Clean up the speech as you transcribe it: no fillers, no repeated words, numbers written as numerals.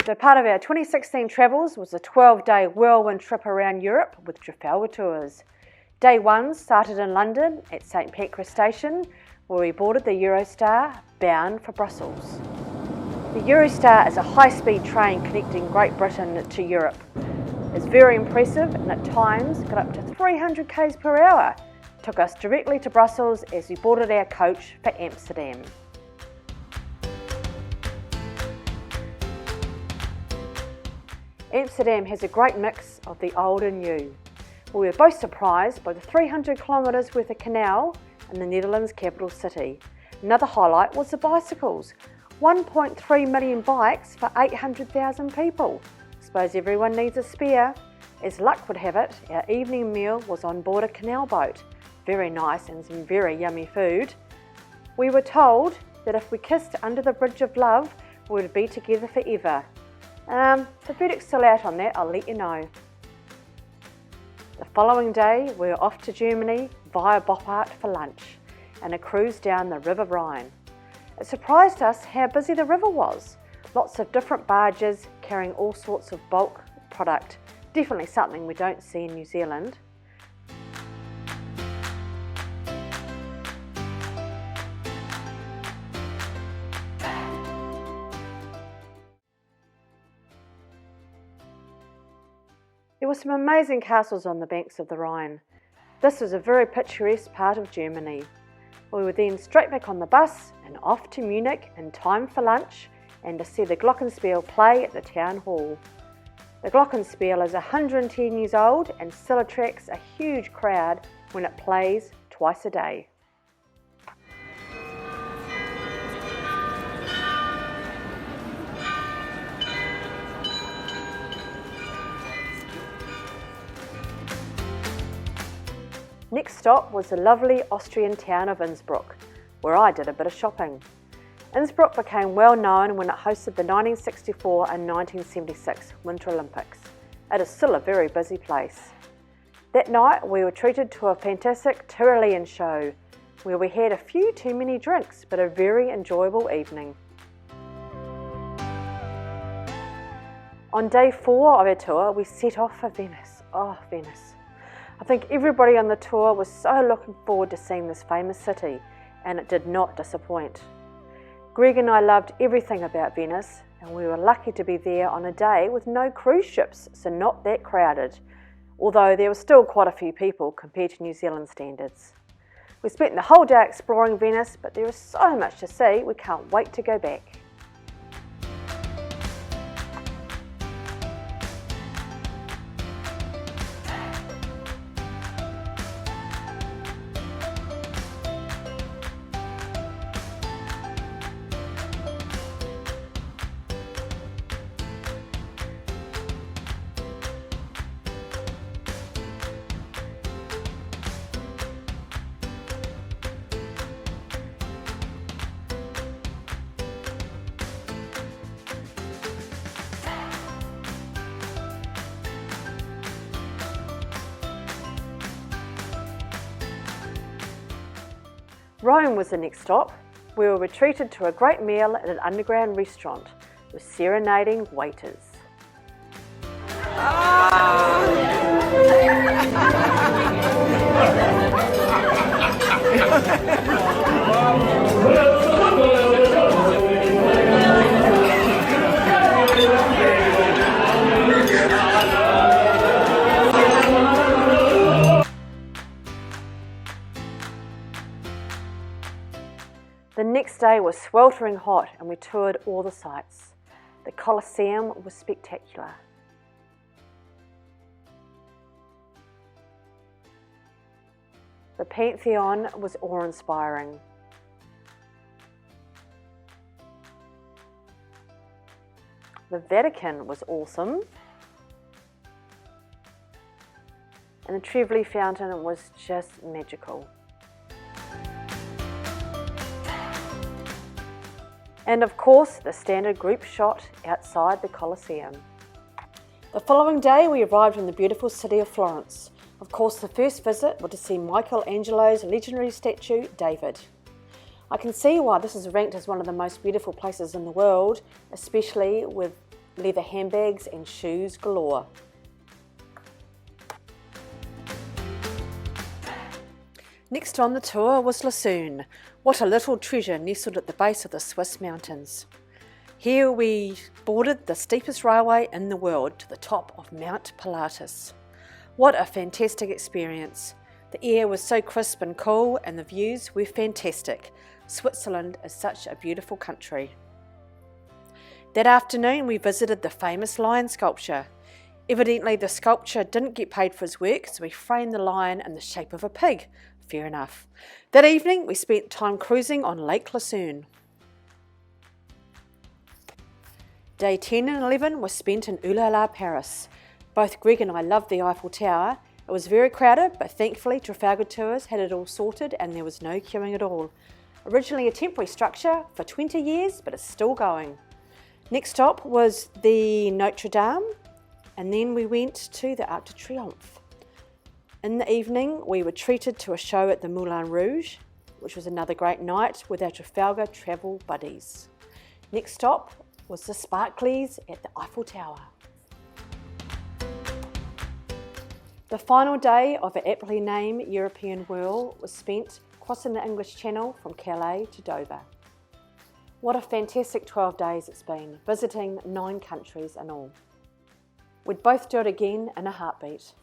So part of our 2016 travels was a 12-day whirlwind trip around Europe with Trafalgar tours. Day 1 started in London at St Pancras Station, where we boarded the Eurostar bound for Brussels. The Eurostar is a high-speed train connecting Great Britain to Europe. It's very impressive and at times got up to 300 km per hour. It took us directly to Brussels as we boarded our coach for Amsterdam. Amsterdam has a great mix of the old and new. We were both surprised by the 300 kilometres worth of canal in the Netherlands' capital city. Another highlight was the bicycles. 1.3 million bikes for 800,000 people. Suppose everyone needs a spare. As luck would have it, our evening meal was on board a canal boat. Very nice and some very yummy food. We were told that if we kissed under the bridge of love, we would be together forever. The verdict's still out on that, I'll let you know. The following day, we were off to Germany via Boppard for lunch and a cruise down the River Rhine. It surprised us how busy the river was. Lots of different barges carrying all sorts of bulk product. Definitely something we don't see in New Zealand. There were some amazing castles on the banks of the Rhine. This was a very picturesque part of Germany. We were then straight back on the bus and off to Munich in time for lunch and to see the Glockenspiel play at the town hall. The Glockenspiel is 110 years old and still attracts a huge crowd when it plays twice a day. Next stop was the lovely Austrian town of Innsbruck, where I did a bit of shopping. Innsbruck became well known when it hosted the 1964 and 1976 Winter Olympics. It is still a very busy place. That night we were treated to a fantastic Tyrolean show, where we had a few too many drinks, but a very enjoyable evening. On day 4 of our tour, we set off for Venice. Oh, Venice. I think everybody on the tour was so looking forward to seeing this famous city, and it did not disappoint. Greg and I loved everything about Venice, and we were lucky to be there on a day with no cruise ships, so not that crowded, although there were still quite a few people compared to New Zealand standards. We spent the whole day exploring Venice, but there is so much to see, we can't wait to go back. Rome was the next stop. We were treated to a great meal at an underground restaurant with serenading waiters. The next day was sweltering hot and we toured all the sites. The Colosseum was spectacular. The Pantheon was awe-inspiring. The Vatican was awesome. And the Trevi Fountain was just magical. And of course, the standard group shot outside the Colosseum. The following day, we arrived in the beautiful city of Florence. Of course, the first visit was to see Michelangelo's legendary statue, David. I can see why this is ranked as one of the most beautiful places in the world, especially with leather handbags and shoes galore. Next on the tour was Lucerne. What a little treasure nestled at the base of the Swiss mountains. Here we boarded the steepest railway in the world to the top of Mount Pilatus. What a fantastic experience. The air was so crisp and cool and the views were fantastic. Switzerland is such a beautiful country. That afternoon we visited the famous lion sculpture. Evidently the sculptor didn't get paid for his work, so we framed the lion in the shape of a pig. Fair enough. That evening we spent time cruising on Lake Lucerne. Day 10 and 11 was spent in Ooh La La, Paris. Both Greg and I loved the Eiffel Tower. It was very crowded, but thankfully Trafalgar Tours had it all sorted and there was no queuing at all. Originally a temporary structure for 20 years, but it's still going. Next stop was the Notre Dame, and then we went to the Arc de Triomphe. In the evening, we were treated to a show at the Moulin Rouge, which was another great night with our Trafalgar travel buddies. Next stop was the Sparklies at the Eiffel Tower. The final day of our aptly named European whirl was spent crossing the English Channel from Calais to Dover. What a fantastic 12 days it's been, visiting 9 countries in all. We'd both do it again in a heartbeat.